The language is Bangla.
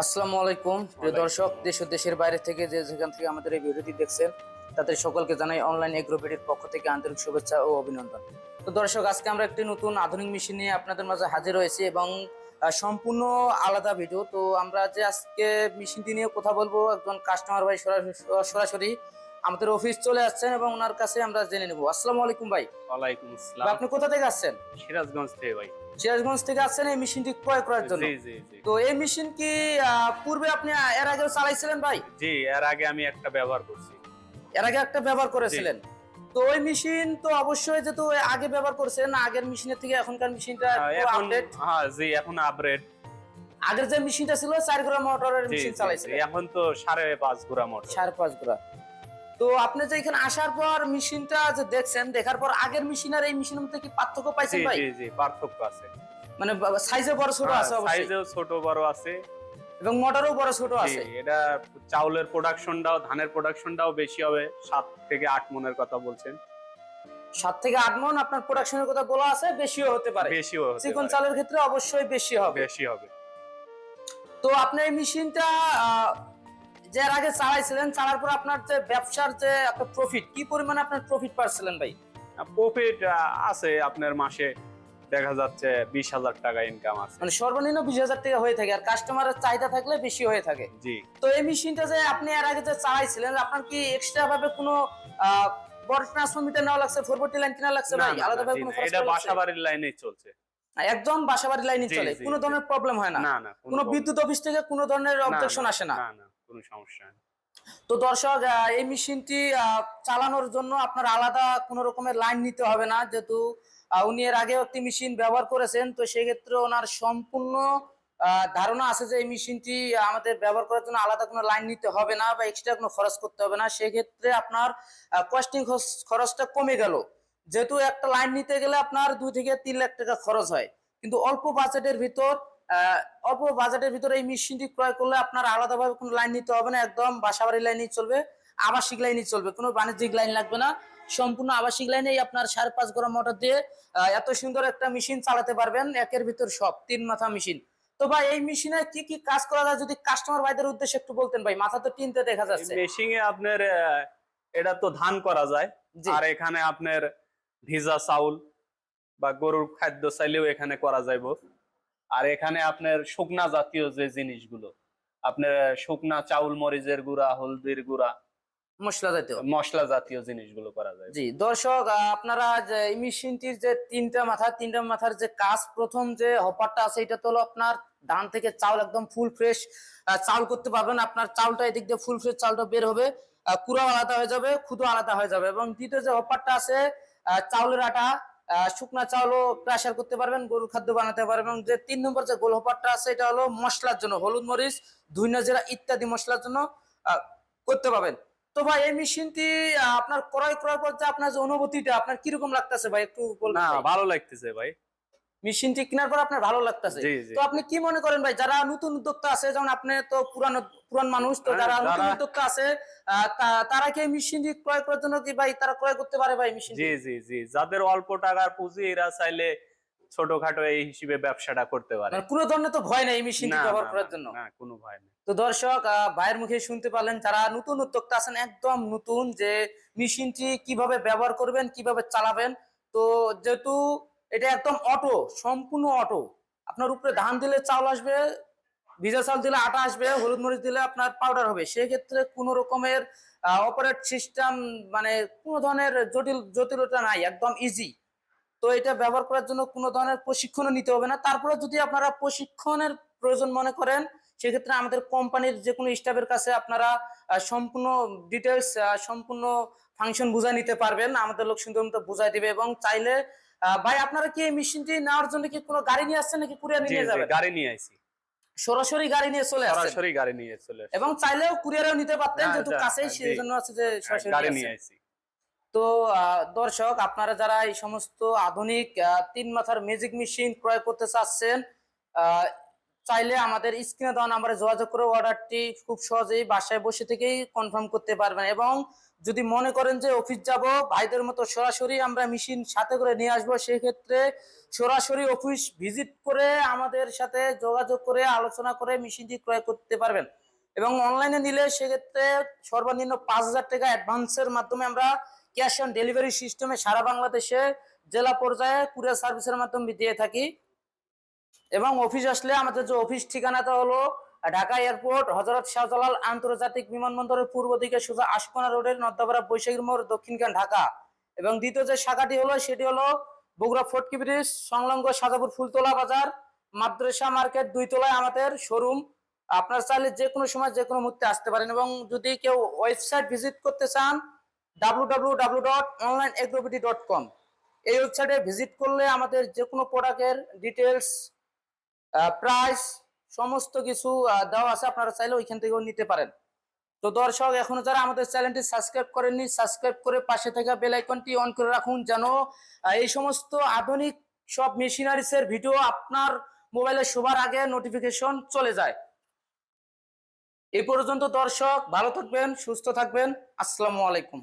আসসালামু আলাইকুম প্রিয় দর্শক, দেশ ও দেশের বাইরে থেকে যেখান থেকে আমাদের এই ভিডিওটি দেখছেন তাদের সকলকে জানাই অনলাইন এগ্রোবিডির পক্ষ থেকে আন্তরিক শুভেচ্ছা ও অভিনন্দন। তো দর্শক, আজকে আমরা একটি নতুন আধুনিক মেশিন নিয়ে আপনাদের মাঝে হাজির হয়েছি এবং সম্পূর্ণ আলাদা ভিডিও। তো আমরা যে আজকে মেশিনটি নিয়ে কথা বলবো, একজন কাস্টমার ভাই সরাসরি আমাদের অফিস চলে আসছেন এবং ওনার কাছে আমরা জেনে নেব। আসসালামু আলাইকুম ভাই। ওয়ালাইকুম আসসালাম। ভাই, আপনি কোথা থেকে আসছেন? সিরাজগঞ্জ থেকে ভাই। সিরাজগঞ্জ থেকে আসছেন এই মেশিনটি ক্রয় করার জন্য? জি জি জি তো এই মেশিন কি পূর্বে আপনি এর আগেও চালাইছিলেন ভাই? জি, এর আগে আমি একটা ব্যবহার করছি। এর আগে একটা ব্যবহার করেছিলেন? তো ওই মেশিন তো অবশ্যই, যেহেতু আগে ব্যবহার করেছিলেন, আগের মেশিনের থেকে এখনকার মেশিনটা একটু এখন আপডেট। হ্যাঁ জি, এখন আপগ্রেড। আগের যে মেশিনটা ছিল 4 ঘোড়া মোটরের জি মেশিন জি, চালাইছিলেন। এখন তো 5.5 ঘোড়া মোটর। 5.5 ঘোড়া। তো আপনি যে এখানে আসার পর মেশিনটা যে দেখছেন, দেখার পর আগের মেশিন আর এই মেশিনের মধ্যে কি পার্থক্য জি পাইছেন ভাই? জি জি, পার্থক্য আছে। মানে সাইজে বড় ছোট আছে অবশ্যই, সাইজেও ছোট বড় আছে। এবং মোটরও বড় ছোট জি, আছে। এটা চাউলের প্রোডাকশনটাও, ধানের প্রোডাকশনটাও বেশি হবে। 7 থেকে 8 মনের কথা বলছেন। 7 থেকে 8 মণ আপনার প্রোডাকশনের কথা বলা আছে, বেশিও হতে পারে। বেশিও হতে চিকন পারে। চালের ক্ষেত্রে অবশ্যই বেশি হবে। বেশি হবে। তো আপনি এই মেশিনটা যে এর আগে চালাইছিলেন, চালার পর আপনার যে ব্যবসার যে একটা প্রফিট, কি পরিমাণে আপনার প্রফিট পাচ্ছিলেন ভাই? প্রফিট আছে আপনার মাসে দেখা যাচ্ছে 20,000 টাকা ইনকাম আছে। মানে সর্বনিম্ন 20,000 টাকা হয়ে থাকে, আর কাস্টমারের চাহিদা থাকলে বেশি হয়ে থাকে। জি, তো এই মেশিনটা যে আপনি এর আগে যে চালাইছিলেন, আপনার কি এক্সট্রা ভাবে কোনো আহ, বড় ট্রান্সফরমার নেওয়া লাগছে, 440 লাইন কিনা লাগছে না ভাই? না আলাদা না, ভাবে জি কোনো না, খরচ এটা করা লাগছে? বাসাবাড়ির লাইনেই চলছে। একদম বাসাবাড়ি লাইনে জি চলে, জি কোনো জি। ধরনের প্রবলেম হয় না? না না, কোনো বিদ্যুৎ অফিস থেকে কোনো ধরনের না অবজেকশন না আসে না? না না, কোনো সমস্যা নেই। তো দর্শক, এই মেশিনটি চালানোর জন্য আপনার আলাদা কোনো রকমের লাইন নিতে হবে না, যেহেতু উনি এর আগেও একটি মেশিন ব্যবহার করেছেন। তো সেক্ষেত্রে ওনার সম্পূর্ণ ধারণা আছে যে এই মেশিনটি আমাদের ব্যবহার করার জন্য আলাদা কোনো লাইন নিতে হবে না বা এক্সট্রা কোনো খরচ করতে হবে না। সেক্ষেত্রে আপনার কস্টিং খরচটা কমে গেল, যেহেতু একটা লাইন নিতে গেলে আপনার 2 থেকে 3 লাখ টাকা খরচ হয়। কিন্তু অল্প বাজেটের ভিতরে এই মেশিনটি ক্রয় করলে আপনার আলাদাভাবে কোনো লাইন নিতে হবে না, একদম বাসাবাড়ি লাইনই চলবে, আবাসিক লাইনই চলবে, কোনো বাণিজ্যিক লাইন লাগবে না। সম্পূর্ণ আবাসিক লাইনেই আপনার 5.5 ঘোড়া মোটর দিয়ে এত সুন্দর একটা মেশিন চালাতে পারবেন, একের ভিতর সব, 3 মাথা মেশিন। তো ভাই, এই মেশিনে কি কি কাজ করা যায় যদি কাস্টমার ভাইদের উদ্দেশ্যে একটু বলতেন ভাই? মাথা তো টিনতে দেখা এই যাচ্ছে। মেশিনে আপনার এটা তো ধান করা যায়। জি। আর এখানে আপনার ভিজা চাউল বা গরুর খাদ্য চাইলেও এখানে করা যাইব। আর এখানে আপনার শুকনা জাতীয় যে জিনিসগুলো, আপনার শুকনা চাউল, মরিচের গুঁড়া, হলদির গুঁড়া, মশলা জাতীয়। মশলা জাতীয় জিনিসগুলো করা যায়। জি দর্শক, আপনারা যে এই মেশিনটির যে তিনটা মাথার যে কাজ, প্রথম যে হপারটা আছে এটা তো হলো আপনার ধান থেকে চাউল একদম ফুল ফ্রেশ চাউল করতে পারবেন। আপনার চাউলটা এদিক দিয়ে ফুল ফ্রেশ চাউলটা বের হবে, কুড়াও আলাদা হয়ে যাবে, খুদও আলাদা হয়ে যাবে। এবং দ্বিতীয় যে হপারটা আছে, চাউলের আটা, শুকনা চাউলও ক্রাশার করতে পারবেন, গরুর খাদ্য বানাতে পারবেন। এবং যে 3 নম্বর যে গোল হপারটা আছে, এটা হলো মশলার জন্য, হলুদ মরিচ, ধুইনা জিরা ইত্যাদি মশলার জন্য করতে পারবেন। তো ভাই, এই মেশিনটি আপনার ক্রয় করার পর যে আপনার যে অনুভূতিটা, আপনার কিরকম লাগতেছে ভাই, একটু বলবেন না, ভাই? ভালো লাগতেছে ভাই। মেশিনটি কেনার পর আপনার ভালো লাগতেছে? জি জি। তো আপনি কি মনে করেন ভাই, যারা নতুন উদ্যোক্তা আছে, যেমন আপনি তো পুরান মানুষ, তো হ্যাঁ, যারা নতুন যারা উদ্যোক্তা আছে তারা কি এই মেশিনটি ক্রয় করার জন্য কি ভাই তারা ক্রয় করতে পারে ভাই জি মেশিনটি? জি জি, যাদের অল্প টাকার পুঁজি, এরা চাইলে ছোটখাটো এই হিসেবে ব্যবসাটা করতে পারে। মানে কোনো ধরনের তো ভয় নেই এই মেশিনটি না ব্যবহার না না করার জন্য? না, কোনো ভয় নেই। তো দর্শক, ভাইয়ের মুখে শুনতে পারলেন, যারা নতুন উদ্যোক্তা আছেন, একদম নতুন, যে মেশিনটি কিভাবে ব্যবহার করবেন, কিভাবে চালাবেন। তো যেহেতু এটা একদম অটো, সম্পূর্ণ অটো, আপনার উপরে ধান দিলে চাউল আসবে, ভিজা চাউল দিলে আটা আসবে, হলুদ মরিচ দিলে আপনার পাউডার হবে। সেক্ষেত্রে কোনো রকমের অপারেট সিস্টেম, মানে কোনো ধরনের জটিলতা নাই, একদম ইজি। তো এটা ব্যবহার করার জন্য কোনো ধরনের প্রশিক্ষণও নিতে হবে না। তারপরে যদি আপনারা প্রশিক্ষণের প্রয়োজন মনে করেন, সেক্ষেত্রে আমাদের কোম্পানির যে কোনো স্টাফের কাছে আপনারা সম্পূর্ণ ডিটেলস, সম্পূর্ণ ফাংশন বুঝাই নিতে পারবেন, আমাদের লোক সুন্দর মতো বুঝাই দিবে। এবং চাইলে ভাই, আপনারা কি এই মেশিনটি নেওয়ার জন্য কি কোনো গাড়ি নিয়ে আসছেন নাকি কুরিয়ার জি নিয়ে জি, যাবেন? গাড়ি নিয়ে আইছি। সরাসরি গাড়ি নিয়ে চলে আসছেন? সরাসরি গাড়ি নিয়ে চলে আসছি। এবং চাইলেও কুরিয়ারেও নিতে পারতেন, হ্যাঁ, যেহেতু কাছেই, জি, সেই জন্য আছে যে সরাসরি গাড়ি নিয়ে নিয়ে আসছেন। আইছি। তো দর্শক, আপনারা যারা এই সমস্ত আধুনিক 3 মাথার ম্যাজিক মেশিন ক্রয় করতে চাচ্ছেন, আহ, চাইলে আমাদের স্ক্রিনে দেওয়া নাম্বারে যোগাযোগ করে অর্ডারটি খুব সহজেই বাসায় বসে থেকেই কনফার্ম করতে পারবেন। এবং যদি মনে করেন যে অফিস যাব, ভাইদের মতো সরাসরি আমরা মেশিন সাথে করে নিয়ে আসবো, সেই ক্ষেত্রে সরাসরি অফিস ভিজিট করে আমাদের সাথে যোগাযোগ করে আলোচনা করে মেশিনটি ক্রয় করতে পারবেন। এবং অনলাইনে নিলে সেক্ষেত্রে সর্বনিম্ন 5,000 টাকা অ্যাডভান্সের মাধ্যমে আমরা ক্যাশ অন ডেলিভারি সিস্টেমে সারা বাংলাদেশে জেলা পর্যায়ে কুরিয়ার সার্ভিসের মাধ্যমে দিয়ে থাকি। এবং অফিস আসলে আমাদের যে অফিস ঠিকানাটা হলো ঢাকা এয়ারপোর্ট হযরত শাহজালাল আন্তর্জাতিক বিমানবন্দরের পূর্ব দিকে সোজা আশকোনা রোডের নদ্দাপাড়া বৈশাখী মোড়, দক্ষিণখান, ঢাকা। এবং দ্বিতীয় যে শাখাটি হলো সেটি হলো বগুড়া ফটকি ব্রিজ সংলগ্ন সাজাপুর ফুলতলা বাজার মাদ্রাসা মার্কেট 2 তলায় আমাদের শোরুম। আপনার চাইলে যে কোনো সময় যে কোনো মুহূর্তে আসতে পারেন। এবং যদি কেউ ওয়েবসাইট ভিজিট করতে চান www.onlineagrobidy.com, এই ওয়েবসাইটে ভিজিট করলে আমাদের যে কোনো প্রোডাক্টের ডিটেলস, প্রাইস সমস্ত কিছু দেওয়া আছে, আপনারা চাইলে ওইখান থেকেও নিতে পারেন। তো দর্শক, এখনো যারা আমাদের চ্যানেলটি সাবস্ক্রাইব করেননি, সাবস্ক্রাইব করে পাশে থাকা বেল আইকনটি অন করে রাখুন, যেন এই সমস্ত আধুনিক সব মেশিনারিজের ভিডিও আপনার মোবাইলে সবার আগে নোটিফিকেশন চলে যায়। এই পর্যন্ত দর্শক, ভালো থাকবেন, সুস্থ থাকবেন। আসসালামু আলাইকুম।